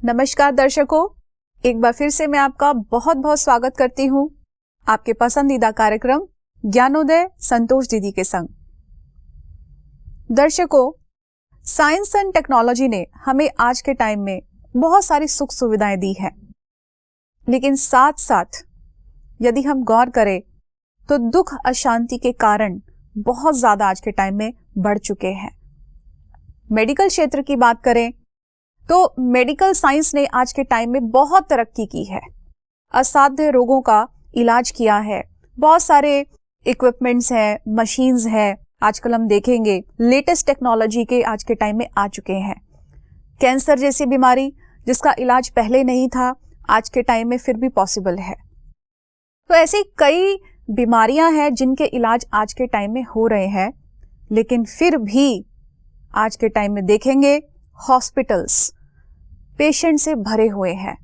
नमस्कार दर्शकों, एक बार फिर से मैं आपका बहुत बहुत स्वागत करती हूं आपके पसंदीदा कार्यक्रम ज्ञानोदय संतोष दीदी के संग। दर्शकों, साइंस एंड टेक्नोलॉजी ने हमें आज के टाइम में बहुत सारी सुख सुविधाएं दी है, लेकिन साथ साथ यदि हम गौर करें तो दुख अशांति के कारण बहुत ज्यादा आज के टाइम में बढ़ चुके हैं। मेडिकल क्षेत्र की बात करें तो मेडिकल साइंस ने आज के टाइम में बहुत तरक्की की है, असाध्य रोगों का इलाज किया है, बहुत सारे इक्विपमेंट्स हैं, मशीन्स हैं, आजकल हम देखेंगे लेटेस्ट टेक्नोलॉजी के आज के टाइम में आ चुके हैं। कैंसर जैसी बीमारी जिसका इलाज पहले नहीं था, आज के टाइम में फिर भी पॉसिबल है। तो ऐसी कई बीमारियां हैं जिनके इलाज आज के टाइम में हो रहे हैं, लेकिन फिर भी आज के टाइम में देखेंगे हॉस्पिटल्स पेशेंट से भरे हुए हैं।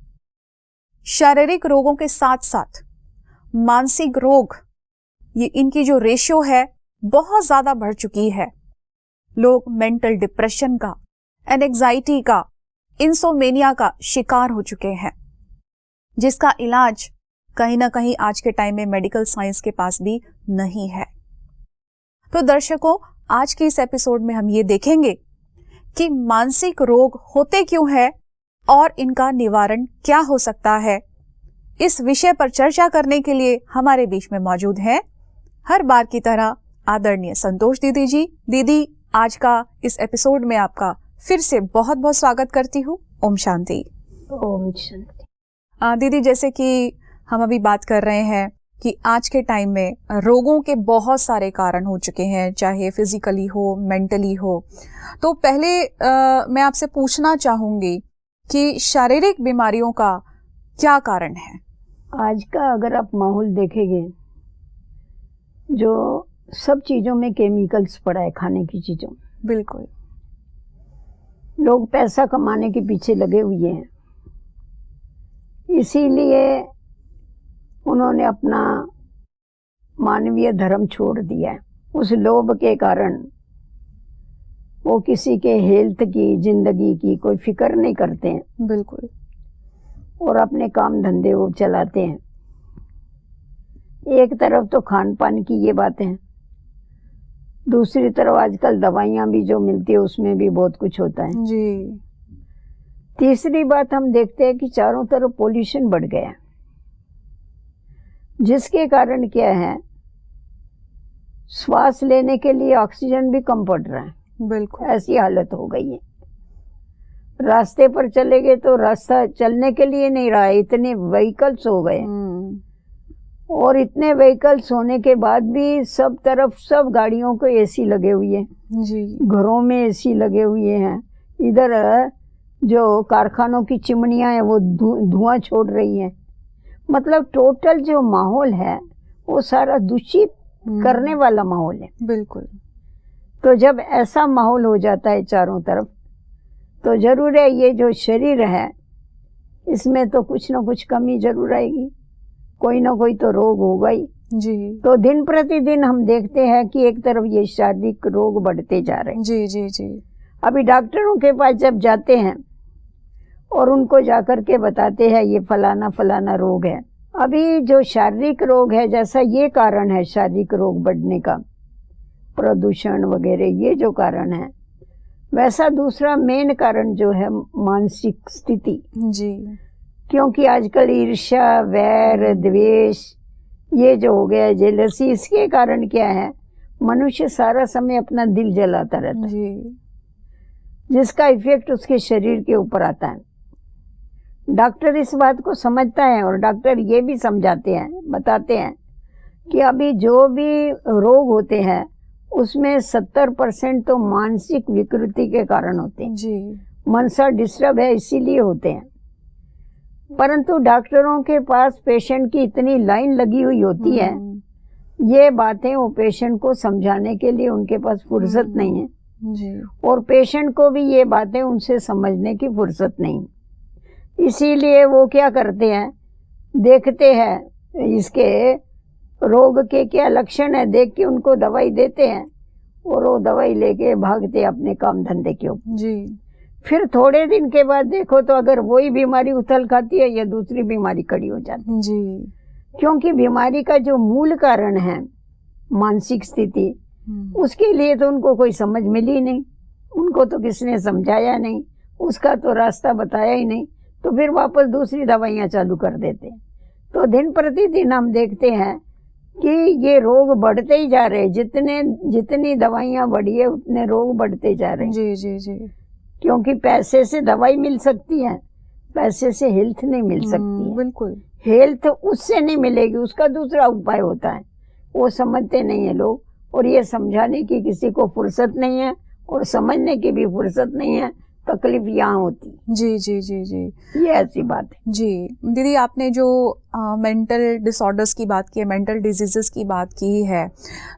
शारीरिक रोगों के साथ साथ मानसिक रोग, ये इनकी जो रेशियो है बहुत ज्यादा बढ़ चुकी है। लोग मेंटल डिप्रेशन का, एंजाइटी का, इंसोमेनिया का शिकार हो चुके हैं, जिसका इलाज कहीं ना कहीं आज के टाइम में मेडिकल साइंस के पास भी नहीं है। तो दर्शकों, आज के इस एपिसोड में हम ये देखेंगे कि मानसिक रोग होते क्यों हैं और इनका निवारण क्या हो सकता है। इस विषय पर चर्चा करने के लिए हमारे बीच में मौजूद हैं हर बार की तरह आदरणीय संतोष दीदी जी। दीदी, आज का इस एपिसोड में आपका फिर से बहुत बहुत स्वागत करती हूँ। ओम शांति। ओम शांति। दीदी, जैसे कि हम अभी बात कर रहे हैं कि आज के टाइम में रोगों के बहुत सारे कारण हो चुके हैं, चाहे फिजिकली हो, मेंटली हो। तो पहले मैं आपसे पूछना चाहूंगी कि शारीरिक बीमारियों का क्या कारण है? आज का अगर आप माहौल देखेंगे, जो सब चीज़ों में केमिकल्स पड़ा है, खाने की चीज़ों। बिल्कुल। लोग पैसा कमाने के पीछे लगे हुए हैं, इसीलिए उन्होंने अपना मानवीय धर्म छोड़ दिया है। उस लोभ के कारण वो किसी के हेल्थ की, जिंदगी की कोई फिक्र नहीं करते हैं। बिल्कुल। और अपने काम धंधे वो चलाते हैं। एक तरफ तो खान पान की ये बातें हैं, दूसरी तरफ आजकल दवाइयाँ भी जो मिलती है उसमें भी बहुत कुछ होता है जी। तीसरी बात हम देखते हैं कि चारों तरफ पोल्यूशन बढ़ गया, जिसके कारण क्या है, श्वास लेने के लिए ऑक्सीजन भी कम पड़ रहा है। बिल्कुल। ऐसी हालत हो गई है। रास्ते पर चले गए तो रास्ता चलने के लिए नहीं रहा है, इतने व्हीकल्स हो गए। और इतने व्हीकल्स होने के बाद भी सब तरफ सब गाड़ियों को एसी लगे हुए हैं जी। घरों में एसी लगे हुए हैं। इधर जो कारखानों की चिमनियां हैं वो धुआं छोड़ रही हैं। मतलब टोटल जो माहौल है वो सारा दूषित करने वाला माहौल है। बिल्कुल। तो जब ऐसा माहौल हो जाता है चारों तरफ, तो जरूर है ये जो शरीर है इसमें तो कुछ ना कुछ कमी जरूर आएगी, कोई ना कोई तो रोग होगा ही जी। तो दिन प्रतिदिन हम देखते हैं कि एक तरफ ये शारीरिक रोग बढ़ते जा रहे हैं। जी जी जी। अभी डॉक्टरों के पास जब जाते हैं और उनको जाकर के बताते हैं ये फलाना फलाना रोग है, अभी जो शारीरिक रोग है, जैसा ये कारण है शारीरिक रोग बढ़ने का, प्रदूषण वगैरह ये जो कारण है, वैसा दूसरा मेन कारण जो है मानसिक स्थिति जी। क्योंकि आजकल ईर्ष्या, वैर, द्वेष ये जो हो गया है, जेलसी, इसके कारण क्या है, मनुष्य सारा समय अपना दिल जलाता रहता है जी। जिसका इफेक्ट उसके शरीर के ऊपर आता है। डॉक्टर इस बात को समझता है और डॉक्टर ये भी समझाते हैं, बताते हैं कि अभी जो भी रोग होते हैं उसमें 70% तो मानसिक विकृति के कारण होते हैं जी। मनसा डिस्टर्ब है इसीलिए होते हैं। परंतु डॉक्टरों के पास पेशेंट की इतनी लाइन लगी हुई होती है, ये बातें वो पेशेंट को समझाने के लिए उनके पास फुर्सत नहीं है जी। और पेशेंट को भी ये बातें उनसे समझने की फुर्सत नहीं। इसीलिए वो क्या करते हैं, देखते हैं इसके रोग के क्या लक्षण है, देख के उनको दवाई देते हैं और वो दवाई लेके भागते अपने काम धंधे के ऊपर। जी। फिर थोड़े दिन के बाद देखो तो अगर वही बीमारी उथल खाती है या दूसरी बीमारी खड़ी हो जाती है। जी। क्योंकि बीमारी का जो मूल कारण है मानसिक स्थिति, उसके लिए तो उनको कोई समझ मिली नहीं, उनको तो किसने समझाया नहीं, उसका तो रास्ता बताया ही नहीं, तो फिर वापस दूसरी दवाइयाँ चालू कर देते हैं। तो दिन प्रतिदिन हम देखते हैं कि ये रोग बढ़ते ही जा रहे हैं, जितनी दवाइयाँ बढ़ी है उतने रोग बढ़ते जा रहे हैं। जी जी जी। क्योंकि पैसे से दवाई मिल सकती है, पैसे से हेल्थ नहीं मिल सकती है। बिल्कुल। हेल्थ उससे नहीं मिलेगी, उसका दूसरा उपाय होता है, वो समझते नहीं है लोग। और ये समझाने की किसी को फुर्सत नहीं है और समझने की भी फुर्सत नहीं है, तकलीफ यहाँ होती। जी जी जी जी, ये ऐसी बात है। जी दीदी, आपने जो मेंटल डिसऑर्डर्स की बात की है, मेंटल डिजीजेस की बात की है,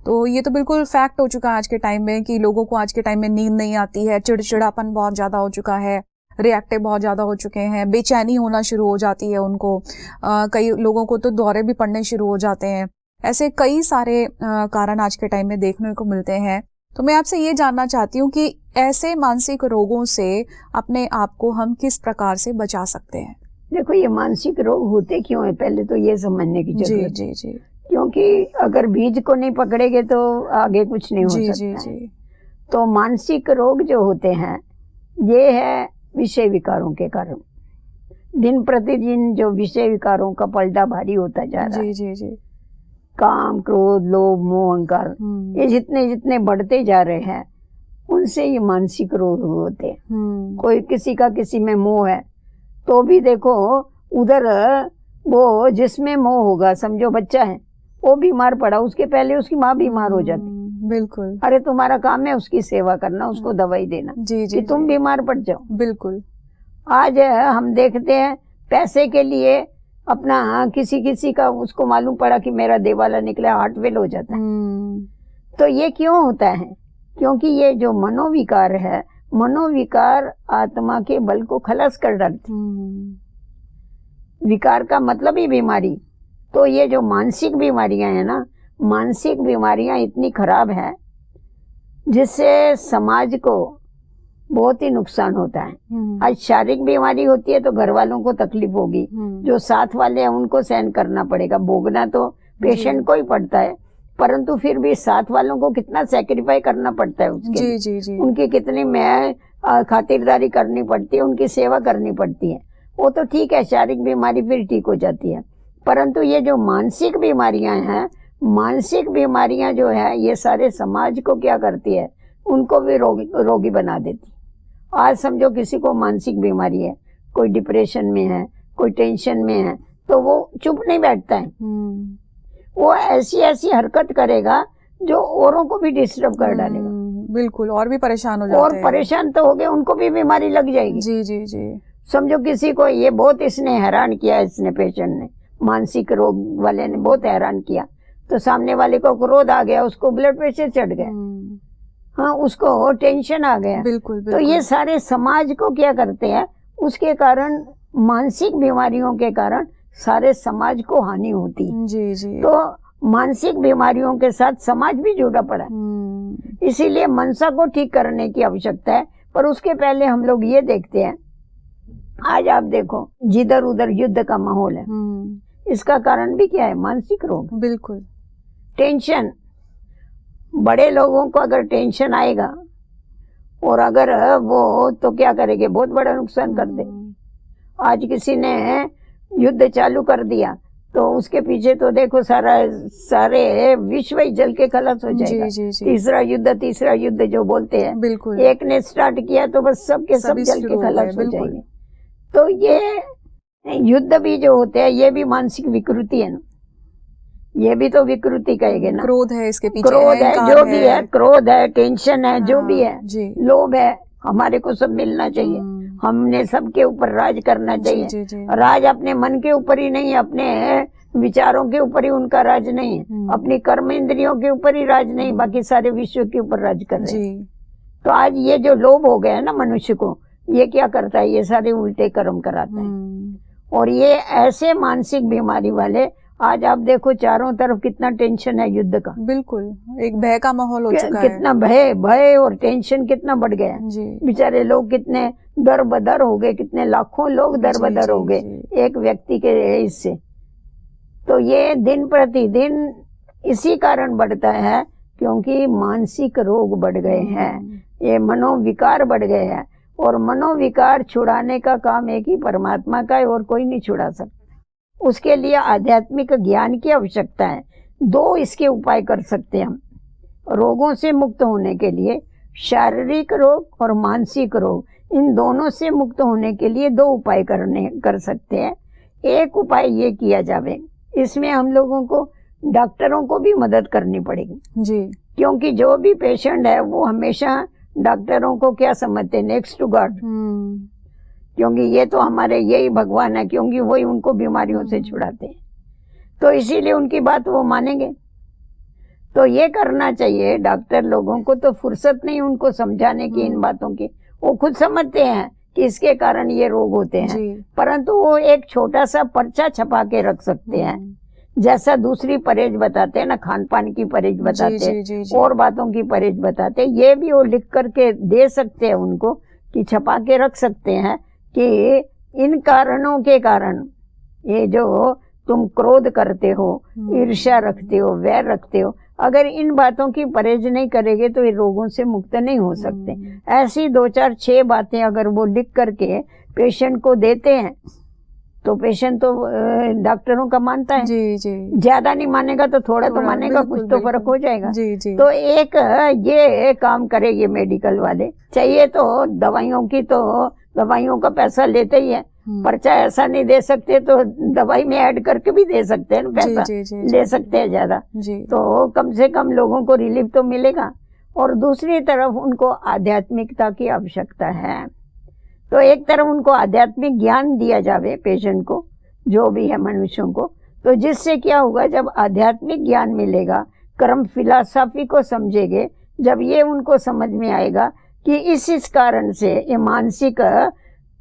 तो ये तो बिल्कुल फैक्ट हो चुका है आज के टाइम में कि लोगों को आज के टाइम में नींद नहीं आती है, चिड़चिड़ापन बहुत ज़्यादा हो चुका है, रिएक्टिव बहुत ज़्यादा हो चुके हैं, बेचैनी होना शुरू हो जाती है उनको, कई लोगों को तो दौरे भी पड़ने शुरू हो जाते हैं। ऐसे कई सारे कारण आज के टाइम में देखने को मिलते हैं। तो मैं आपसे ये जानना चाहती हूँ कि ऐसे मानसिक रोगों से अपने आप को हम किस प्रकार से बचा सकते हैं? देखो, ये मानसिक रोग होते क्यों है, पहले तो ये समझने की जरूरत है। जी जी जी। क्योंकि अगर बीज को नहीं पकड़ेंगे तो आगे कुछ नहीं हो जी सकता जी है। जी। तो मानसिक रोग जो होते हैं ये है विषय विकारों के कारण। दिन प्रतिदिन जो विषय विकारों का पलड़ा भारी होता जा रहा है, जी जी जी। काम, क्रोध, लोभ, मोह, अहंकार, ये जितने जितने बढ़ते जा रहे हैं उनसे ये मानसिक रोग होते हैं। कोई किसी का किसी में मोह है तो भी देखो उधर वो जिसमें मोह होगा, समझो बच्चा है वो बीमार पड़ा, उसके पहले उसकी माँ बीमार हो जाती। बिल्कुल। अरे तुम्हारा काम है उसकी सेवा करना, उसको दवाई देना, जी जी कि तुम बीमार पड़ जाओ। बिल्कुल। आज हम देखते हैं पैसे के लिए अपना किसी का उसको मालूम पड़ा कि मेरा देवाला निकला, हार्ट फेल हो जाता है। तो ये क्यों होता है? क्योंकि ये जो मनोविकार है, मनोविकार आत्मा के बल को खलास कर डालते। विकार का मतलब ही बीमारी। तो ये जो मानसिक बीमारियां हैं ना, मानसिक बीमारियां इतनी खराब है जिससे समाज को बहुत ही नुकसान होता है। आज शारीरिक बीमारी होती है तो घर वालों को तकलीफ होगी, जो साथ वाले हैं उनको सहन करना पड़ेगा, भोगना तो पेशेंट को ही पड़ता है, परंतु फिर भी साथ वालों को कितना सेक्रीफाई करना पड़ता है उसके जी लिए। जी जी। उनकी कितनी खातिरदारी करनी पड़ती है, उनकी सेवा करनी पड़ती है। वो तो ठीक है, शारीरिक बीमारी फिर ठीक हो जाती है, परंतु ये जो मानसिक बीमारियां हैं, मानसिक बीमारियां जो है ये सारे समाज को क्या करती है, उनको भी रोगी बना देती। आज समझो किसी को मानसिक बीमारी है, कोई डिप्रेशन में है, कोई टेंशन में है, तो वो चुप नहीं बैठता है, वो ऐसी ऐसी हरकत करेगा जो औरों को भी डिस्टर्ब कर डालेगा। बिल्कुल, और भी परेशान हो जाते और हैं। परेशान तो हो गए, उनको भी बीमारी लग जाएगी। जी जी जी। समझो किसी को ये बहुत इसने हैरान किया, इसने पेशेंट ने, मानसिक रोग वाले ने बहुत हैरान किया, तो सामने वाले को क्रोध आ गया, उसको ब्लड प्रेशर चढ़ गया, हाँ उसको टेंशन आ गया। बिल्कुल, तो बिल्कुल। ये सारे समाज को क्या करते हैं, उसके कारण, मानसिक बीमारियों के कारण सारे समाज को हानि होती है। जी जी। तो मानसिक बीमारियों के साथ समाज भी जुड़ा पड़ा है। इसीलिए मनसा को ठीक करने की आवश्यकता है। पर उसके पहले हम लोग ये देखते हैं, आज आप देखो जिधर उधर युद्ध का माहौल है, इसका कारण भी क्या है? मानसिक रोग। बिल्कुल। टेंशन। बड़े लोगों को अगर दें आएगा और अगर वो तो क्या करेंगे, बहुत बड़ा नुकसान कर दे। आज किसी ने युद्ध चालू कर दिया तो उसके पीछे तो देखो सारे विश्व ही जल के खलास हो जाएगा। जी, जी, जी। तीसरा युद्ध जो बोलते हैं, बिल्कुल। एक ने स्टार्ट किया तो बस सबके सब सभी जल शुरू के हो खलास गए, हो बिल्कुल। जाएंगे। तो ये युद्ध भी जो होते हैं ये भी मानसिक विकृति है ना, ये भी तो विकृति कहेंगे ना। क्रोध है इसके पीछे, क्रोध है, अहंकार जो भी है, क्रोध है, टेंशन है, जो भी है, जी। लोभ है, हमारे को सब मिलना चाहिए, हमने सबके ऊपर राज करना चाहिए। जी, जी। राज अपने मन के ऊपर ही नहीं, अपने विचारों के ऊपर ही उनका राज नहीं है, अपनी कर्म इंद्रियों के ऊपर ही राज नहीं, बाकी सारे विश्व के ऊपर राज कर रहे हैं। तो आज ये जो लोभ हो गया है ना मनुष्य को, ये क्या करता है, ये सारे उल्टे कर्म कराता है। और ये ऐसे मानसिक बीमारी वाले, आज आप देखो चारों तरफ कितना टेंशन है युद्ध का। बिल्कुल, एक भय का माहौल हो चुका है। कितना भय और टेंशन कितना बढ़ गया है। जी। बेचारे लोग कितने दर बदर हो गए, कितने लाखों लोग दर बदर हो गए एक व्यक्ति के इससे। तो ये दिन प्रतिदिन इसी कारण बढ़ता है क्योंकि मानसिक रोग बढ़ गए हैं, ये मनोविकार बढ़ गए हैं। और मनोविकार छुड़ाने का काम एक ही परमात्मा का है और कोई नहीं छुड़ा सकता। उसके लिए आध्यात्मिक ज्ञान की आवश्यकता है। दो इसके उपाय कर सकते हैं हम रोगों से मुक्त होने के लिए। शारीरिक रोग और मानसिक रोग, इन दोनों से मुक्त होने के लिए दो उपाय कर सकते हैं। एक उपाय ये किया जावे, इसमें हम लोगों को डॉक्टरों को भी मदद करनी पड़ेगी जी, क्योंकि जो भी पेशेंट है वो हमेशा डॉक्टरों को क्या समझते हैं, नेक्स्ट टू गॉड, क्योंकि ये तो हमारे यही भगवान है, क्योंकि वही उनको बीमारियों से छुड़ाते हैं। तो इसीलिए उनकी बात वो मानेंगे। तो ये करना चाहिए। डॉक्टर लोगों को तो फुर्सत नहीं उनको समझाने की इन बातों की, वो खुद समझते हैं कि इसके कारण ये रोग होते हैं, परंतु वो एक छोटा सा पर्चा छपा के रख सकते हैं। जैसा दूसरी परहेज बताते हैं ना, खान पान की परहेज बताते हैं और बातों की परहेज बताते हैं, ये भी वो लिख करके दे सकते हैं उनको कि छपा के रख सकते हैं कि इन कारणों के कारण ये जो तुम क्रोध करते हो, ईर्ष्या रखते हो, वैर रखते हो, अगर इन बातों की परहेज नहीं करेंगे तो ये रोगों से मुक्त नहीं हो सकते। ऐसी 2 4 6 बातें अगर वो लिख करके पेशेंट को देते हैं तो पेशेंट तो डॉक्टरों का मानता है। जी जी, ज्यादा नहीं मानेगा तो थोड़ा तो मानेगा, कुछ तो फर्क हो जाएगा। जी जी। तो एक ये काम करेंगे मेडिकल वाले। चाहिए तो दवाइयों की, तो दवाइयों का पैसा लेते ही है, पर्चा ऐसा नहीं दे सकते तो दवाई में ऐड करके भी दे सकते हैं, पैसा ले सकते हैं ज्यादा, तो कम से कम लोगों को रिलीफ तो मिलेगा। और दूसरी तरफ उनको आध्यात्मिकता की आवश्यकता है, तो एक तरफ उनको आध्यात्मिक ज्ञान दिया जावे पेशेंट को, जो भी है मनुष्यों को, तो जिससे क्या होगा, जब आध्यात्मिक ज्ञान मिलेगा, कर्म फिलॉसफी को समझेंगे, जब ये उनको समझ में आएगा कि इस कारण से ये मानसिक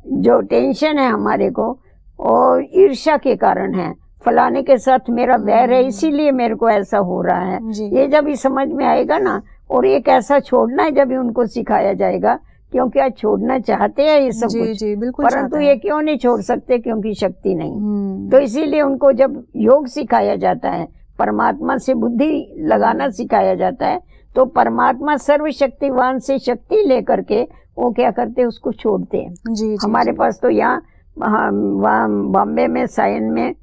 जो टेंशन है हमारे को और ईर्ष्या के कारण है, फलाने के साथ मेरा वैर है इसीलिए मेरे को ऐसा हो रहा है, ये जब ये समझ में आएगा ना, और ये कैसा छोड़ना है जब उनको सिखाया जाएगा, क्योंकि आज छोड़ना चाहते हैं ये सब कुछ, बिल्कुल, परंतु ये क्यों नहीं छोड़ सकते, क्योंकि शक्ति नहीं। तो इसीलिए उनको जब योग सिखाया जाता है, परमात्मा से बुद्धि लगाना सिखाया जाता है, तो परमात्मा सर्वशक्तिवान से शक्ति लेकर के वो क्या करते हैं, उसको छोड़ते हैं। हमारे पास तो यहाँ बॉम्बे में साइन में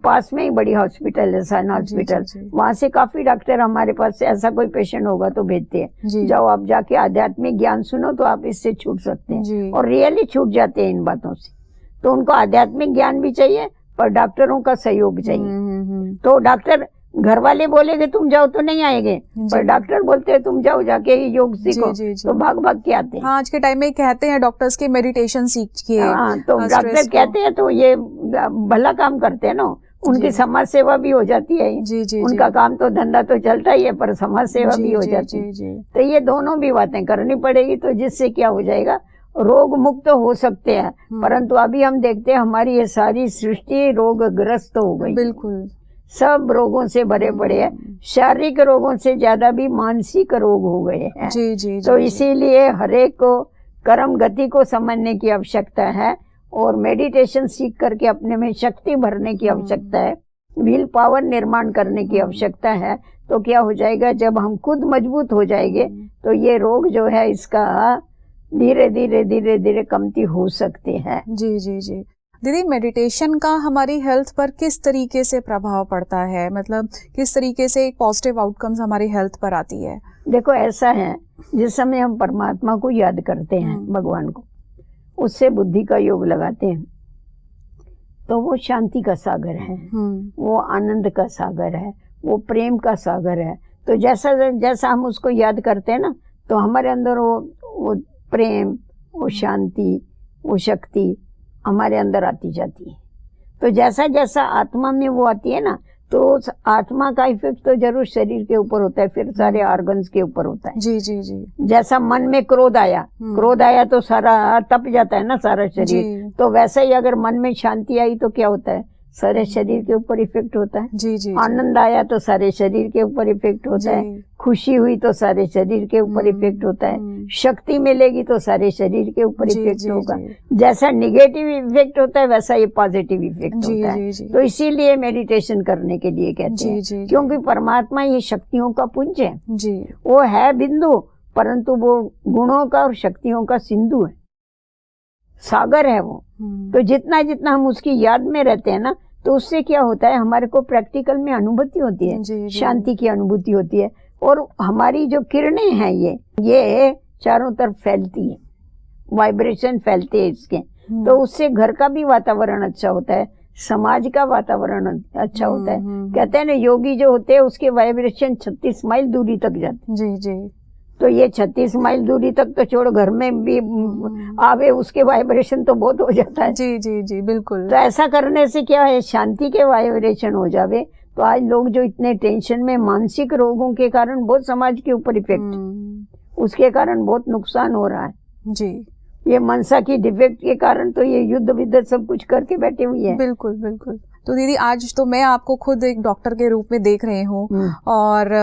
पास में ही बड़ी हॉस्पिटल है, साइन हॉस्पिटल, वहां से काफी डॉक्टर हमारे पास से ऐसा कोई पेशेंट होगा तो भेजते हैं, जाओ आप जाके आध्यात्मिक ज्ञान सुनो तो आप इससे छूट सकते हैं, और रियली छूट जाते हैं इन बातों से। तो उनको आध्यात्मिक ज्ञान भी चाहिए पर डॉक्टरों का सहयोग चाहिए। तो डॉक्टर घर वाले बोलेंगे तुम जाओ तो नहीं आएंगे, पर डॉक्टर बोलते हैं तुम जाओ जाके योग सीखो, तो भाग भाग के आते हैं। हाँ, आज के टाइम में कहते हैं डॉक्टर्स के मेडिटेशन सीखिए। हाँ, तो डॉक्टर कहते हैं तो ये भला काम करते हैं ना, उनकी समाज सेवा भी हो जाती है। उनका काम तो धंधा तो चलता ही है, पर समाज सेवा भी हो जाती है। तो ये दोनों भी बातें करनी पड़ेगी, तो जिससे क्या हो जाएगा, रोग मुक्त हो सकते हैं। परंतु अभी हम देखते हैं हमारी ये सारी सृष्टि रोगग्रस्त हो गई, बिल्कुल सब रोगों से भरे पड़े हैं। शारीरिक रोगों से ज्यादा भी मानसिक रोग हो गए हैं। तो इसीलिए हरेक को कर्म गति को समझने की आवश्यकता है, और मेडिटेशन सीख करके अपने में शक्ति भरने की आवश्यकता है, विल पावर निर्माण करने की आवश्यकता है। तो क्या हो जाएगा, जब हम खुद मजबूत हो जाएंगे तो ये रोग जो है इसका धीरे धीरे धीरे धीरे कमती हो सकती है। जी दीदी, मेडिटेशन का हमारी हेल्थ पर किस तरीके से प्रभाव पड़ता है, मतलब किस तरीके से एक पॉजिटिव आउटकम्स हमारी हेल्थ पर आती है? देखो ऐसा है, जिस समय हम परमात्मा को याद करते हैं, भगवान को, उससे बुद्धि का योग लगाते हैं, तो वो शांति का सागर है, वो आनंद का सागर है, वो प्रेम का सागर है। तो जैसा जैसा हम उसको याद करते हैं ना, तो हमारे अंदर वो प्रेम, वो शांति, वो शक्ति हमारे अंदर आती जाती है। तो जैसा जैसा आत्मा में वो आती है ना, तो उस आत्मा का इफेक्ट तो जरूर शरीर के ऊपर होता है, फिर सारे ऑर्गन्स के ऊपर होता है। जी। जैसा मन में क्रोध आया तो सारा तप जाता है ना सारा शरीर, तो वैसे ही अगर मन में शांति आई तो क्या होता है, सारे शरीर के ऊपर इफेक्ट होता है। आनंद आया तो सारे शरीर के ऊपर इफेक्ट होता है, खुशी हुई तो सारे शरीर के ऊपर इफेक्ट होता है, शक्ति मिलेगी तो सारे शरीर के ऊपर इफेक्ट होगा। जैसा निगेटिव इफेक्ट होता है वैसा ये पॉजिटिव इफेक्ट होता है। तो इसीलिए मेडिटेशन करने के लिए कहते हैं, क्योंकि परमात्मा ये शक्तियों का पुंज है। वो है बिंदु, परंतु वो गुणों का और शक्तियों का सिंधु है, सागर है वो। तो जितना जितना हम उसकी याद में रहते हैं ना, तो उससे क्या होता है, हमारे को प्रैक्टिकल में अनुभूति होती है, शांति की अनुभूति होती है। और हमारी जो किरणें हैं ये चारों तरफ फैलती है, वाइब्रेशन फैलते हैं इसके। तो उससे घर का भी वातावरण अच्छा होता है, समाज का वातावरण अच्छा होता है। कहते हैं ना, योगी जो होते हैं उसके वाइब्रेशन 36 माइल दूरी तक जाते हैं। तो ये 36 माइल दूरी तक तो छोड़ो, घर में भी आवे उसके वाइब्रेशन तो बहुत हो जाता है। जी बिल्कुल। तो ऐसा करने से क्या है, शांति के वाइब्रेशन हो जावे। तो आज लोग जो इतने टेंशन में, मानसिक रोगों के कारण बहुत समाज के ऊपर इफेक्ट, उसके कारण बहुत नुकसान हो रहा है। ये मनसा की डिफेक्ट के कारण तो ये युद्ध विद्ध सब कुछ करके बैठे हुए हैं। बिल्कुल। तो दीदी, आज तो मैं आपको खुद एक डॉक्टर के रूप में देख रही हूँ, और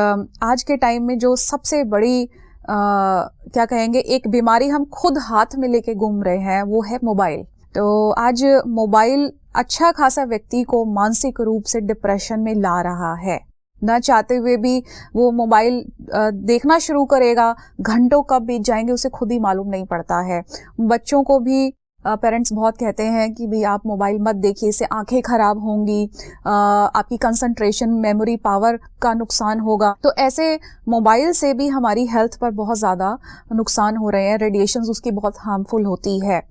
आज के टाइम में जो सबसे बड़ी क्या कहेंगे, एक बीमारी हम खुद हाथ में लेके घूम रहे हैं, वो है मोबाइल। तो आज मोबाइल अच्छा खासा व्यक्ति को मानसिक रूप से डिप्रेशन में ला रहा है। न चाहते हुए भी वो मोबाइल देखना शुरू करेगा, घंटों कब बीत जाएंगे उसे खुद ही मालूम नहीं पड़ता है। बच्चों को भी पेरेंट्स बहुत कहते हैं कि भाई आप मोबाइल मत देखिए, इससे आंखें खराब होंगी, आपकी कंसंट्रेशन, मेमोरी पावर का नुकसान होगा। तो ऐसे मोबाइल से भी हमारी हेल्थ पर बहुत ज़्यादा नुकसान हो रहे हैं, रेडिएशंस उसकी बहुत हार्मफुल होती है।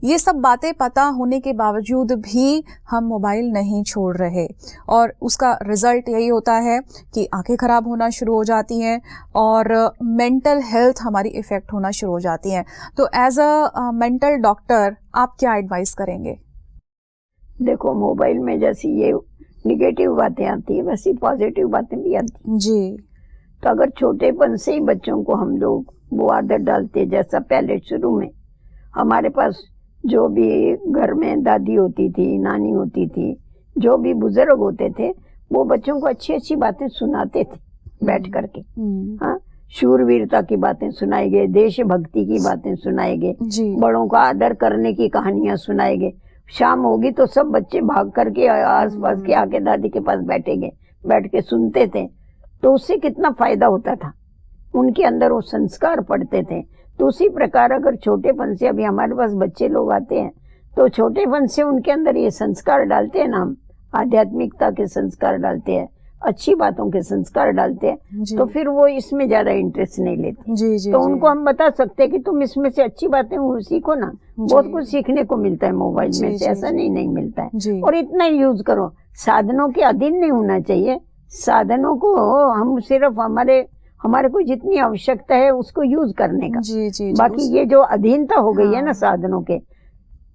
ये सब बातें पता होने के बावजूद भी हम मोबाइल नहीं छोड़ रहे, और उसका रिजल्ट यही होता है कि आंखें खराब होना शुरू हो जाती हैं और मेंटल हेल्थ हमारी इफेक्ट होना शुरू हो जाती है। तो एज अ मेंटल डॉक्टर आप क्या एडवाइस करेंगे? देखो, मोबाइल में जैसी ये निगेटिव बातें आती है वैसी पॉजिटिव बातें भी आती हैं जी। तो अगर छोटेपन से ही बच्चों को हम लोग वो आदत डालते, जैसा पहले शुरू में हमारे पास जो भी घर में दादी होती थी, नानी होती थी, जो भी बुजुर्ग होते थे, वो बच्चों को अच्छी अच्छी बातें सुनाते थे बैठ करके। हाँ, शूरवीरता की बातें सुनाए गए, देशभक्ति की बातें सुनाए गए, बड़ों का आदर करने की कहानियां सुनाए गए। शाम होगी तो सब बच्चे भाग करके आसपास के आके दादी के पास बैठेंगे, बैठ के सुनते थे। तो उससे कितना फायदा होता था, उनके अंदर वो संस्कार पड़ते थे। तो उसी प्रकार अगर छोटेपन से, अभी हमारे पास बच्चे लोग आते हैं तो छोटेपन से उनके अंदर ये संस्कार डालते हैं ना, हम आध्यात्मिकता के संस्कार डालते हैं, अच्छी बातों के संस्कार डालते हैं, तो फिर वो इसमें ज्यादा इंटरेस्ट नहीं लेते। तो उनको हम बता सकते हैं कि तुम इसमें से अच्छी बातें सीखो ना, बहुत कुछ सीखने को मिलता है मोबाइल में से, ऐसा नहीं मिलता है। और इतना यूज करो, साधनों के अधीन नहीं होना चाहिए। साधनों को हम सिर्फ हमारे को जितनी आवश्यकता है उसको यूज करने का। बाकी ये जो अधीनता हो गई है ना साधनों के,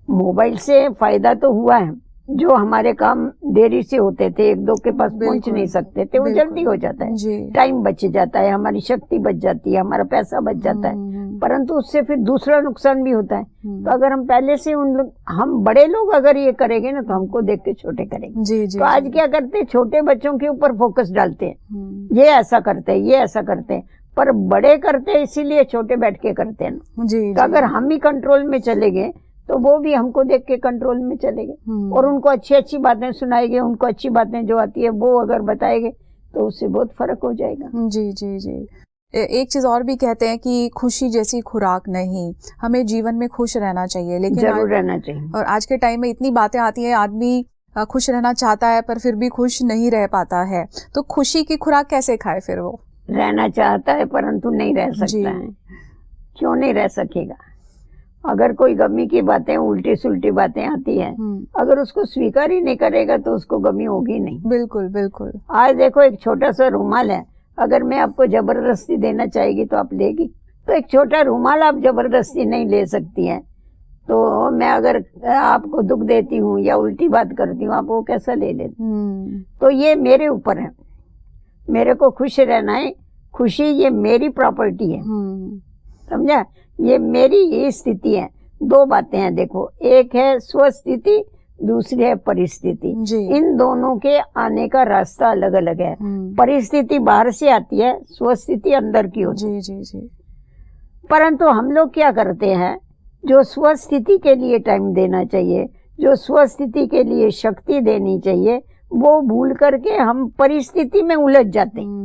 मोबाइल से फायदा तो हुआ है, जो हमारे काम देरी से होते थे, एक दो के पास पहुंच नहीं सकते थे, वो जल्दी हो जाता है, टाइम बच जाता है, हमारी शक्ति बच जाती है, हमारा पैसा बच जाता है। परंतु उससे फिर दूसरा नुकसान भी होता है। तो अगर हम पहले से हम बड़े लोग अगर ये करेंगे ना, तो हमको देख के छोटे करेंगे। तो आज क्या करते हैं, छोटे बच्चों के ऊपर फोकस डालते हैं, ये ऐसा करते हैं, ये ऐसा करते हैं, पर बड़े करते हैं इसीलिए छोटे बैठ के करते हैं ना। तो अगर हम ही कंट्रोल में चले गए तो वो भी हमको देख के कंट्रोल में चलेंगे, और उनको अच्छी अच्छी बातें सुनाएंगे, उनको अच्छी बातें जो आती है वो अगर बताएंगे तो उससे बहुत फर्क हो जाएगा। जी। एक चीज और भी कहते हैं कि खुशी जैसी खुराक नहीं, हमें जीवन में खुश रहना चाहिए, लेकिन जरूर रहना चाहिए। और आज के टाइम में इतनी बातें आती हैं, आदमी खुश रहना चाहता है पर फिर भी खुश नहीं रह पाता है। तो खुशी की खुराक कैसे खाए फिर वो? रहना चाहता है परंतु नहीं रह सकता है। क्यों नहीं रह सकेगा? अगर कोई गमी की बातें, उल्टी सुल्टी बातें आती है, अगर उसको स्वीकार ही नहीं करेगा तो उसको गमी होगी नहीं। बिल्कुल। आज देखो, एक छोटा सा रुमाल है, अगर मैं आपको जबरदस्ती देना चाहेगी तो आप लेगी? तो एक छोटा रुमाल आप जबरदस्ती नहीं ले सकती है। तो मैं अगर आपको दुख देती हूँ या उल्टी बात करती हूँ, आप वो कैसा ले लेते? तो ये मेरे ऊपर है, मेरे को खुश रहना है। खुशी ये मेरी प्रॉपर्टी है, समझा? ये मेरी ही स्थिति है। दो बातें हैं देखो, एक है स्वस्थिति, दूसरी है परिस्थिति। जी। इन दोनों के आने का रास्ता अलग अलग है। परिस्थिति बाहर से आती है, स्वस्थिति अंदर की होती है। जी जी जी। परंतु हम लोग क्या करते हैं, जो स्वस्थिति के लिए टाइम देना चाहिए, जो स्वस्थिति के लिए शक्ति देनी चाहिए, वो भूल करके हम परिस्थिति में उलझ जाते हैं।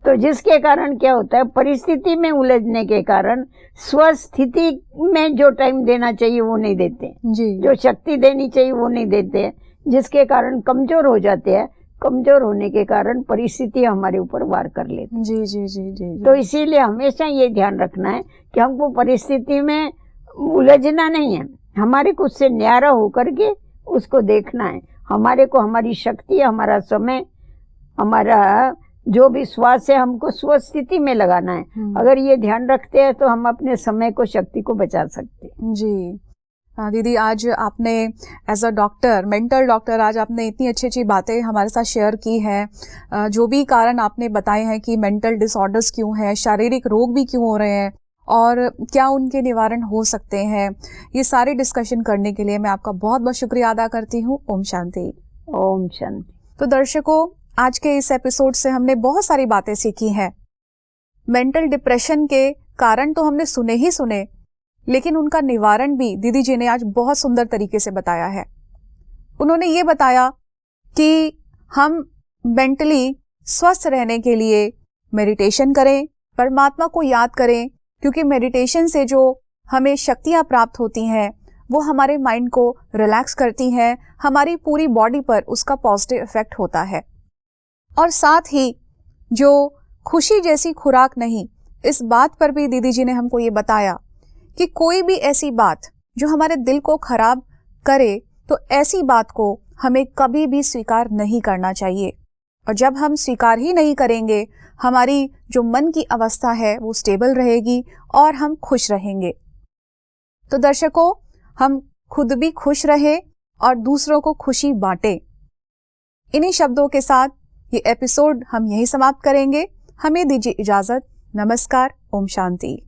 तो जिसके कारण क्या होता है, परिस्थिति में उलझने के कारण स्वस्थिति में जो टाइम देना चाहिए वो नहीं देते जी। जो शक्ति देनी चाहिए वो नहीं देते हैं, जिसके कारण कमजोर हो जाते हैं। कमजोर होने के कारण परिस्थिति हमारे ऊपर वार कर लेती है। जी जी जी जी। तो इसीलिए हमेशा ये ध्यान रखना है कि हमको परिस्थिति में उलझना नहीं है, हमारे को उससे न्यारा होकर के उसको देखना है। हमारे को हमारी शक्ति, हमारा समय, हमारा जो भी श्वास है, हमको स्वस्थिति में लगाना है। अगर ये ध्यान रखते हैं तो हम अपने समय को, शक्ति को बचा सकते हैं। जी दीदी, आज आपने as a doctor, mental doctor, आज आपने इतनी अच्छी अच्छी बातें हमारे साथ शेयर की हैं। जो भी कारण आपने बताए हैं कि मेंटल डिसऑर्डर्स क्यों हैं, शारीरिक रोग भी क्यों हो रहे हैं और क्या उनके निवारण हो सकते हैं, ये सारे डिस्कशन करने के लिए मैं आपका बहुत बहुत शुक्रिया अदा करती हूँ। ओम शांति। ओम शांति। तो दर्शकों, आज के इस एपिसोड से हमने बहुत सारी बातें सीखी हैं। मेंटल डिप्रेशन के कारण तो हमने सुने ही सुने, लेकिन उनका निवारण भी दीदी जी ने आज बहुत सुंदर तरीके से बताया है। उन्होंने ये बताया कि हम मेंटली स्वस्थ रहने के लिए मेडिटेशन करें, परमात्मा को याद करें, क्योंकि मेडिटेशन से जो हमें शक्तियां प्राप्त होती हैं वो हमारे माइंड को रिलैक्स करती हैं, हमारी पूरी बॉडी पर उसका पॉजिटिव इफेक्ट होता है। और साथ ही जो खुशी जैसी खुराक नहीं, इस बात पर भी दीदी जी ने हमको ये बताया कि कोई भी ऐसी बात जो हमारे दिल को खराब करे, तो ऐसी बात को हमें कभी भी स्वीकार नहीं करना चाहिए। और जब हम स्वीकार ही नहीं करेंगे, हमारी जो मन की अवस्था है वो स्टेबल रहेगी और हम खुश रहेंगे। तो दर्शकों, हम खुद भी खुश रहें और दूसरों को खुशी बांटें। इन्हीं शब्दों के साथ ये एपिसोड हम यहीं समाप्त करेंगे। हमें दीजिए इजाजत। नमस्कार। ओम शांति।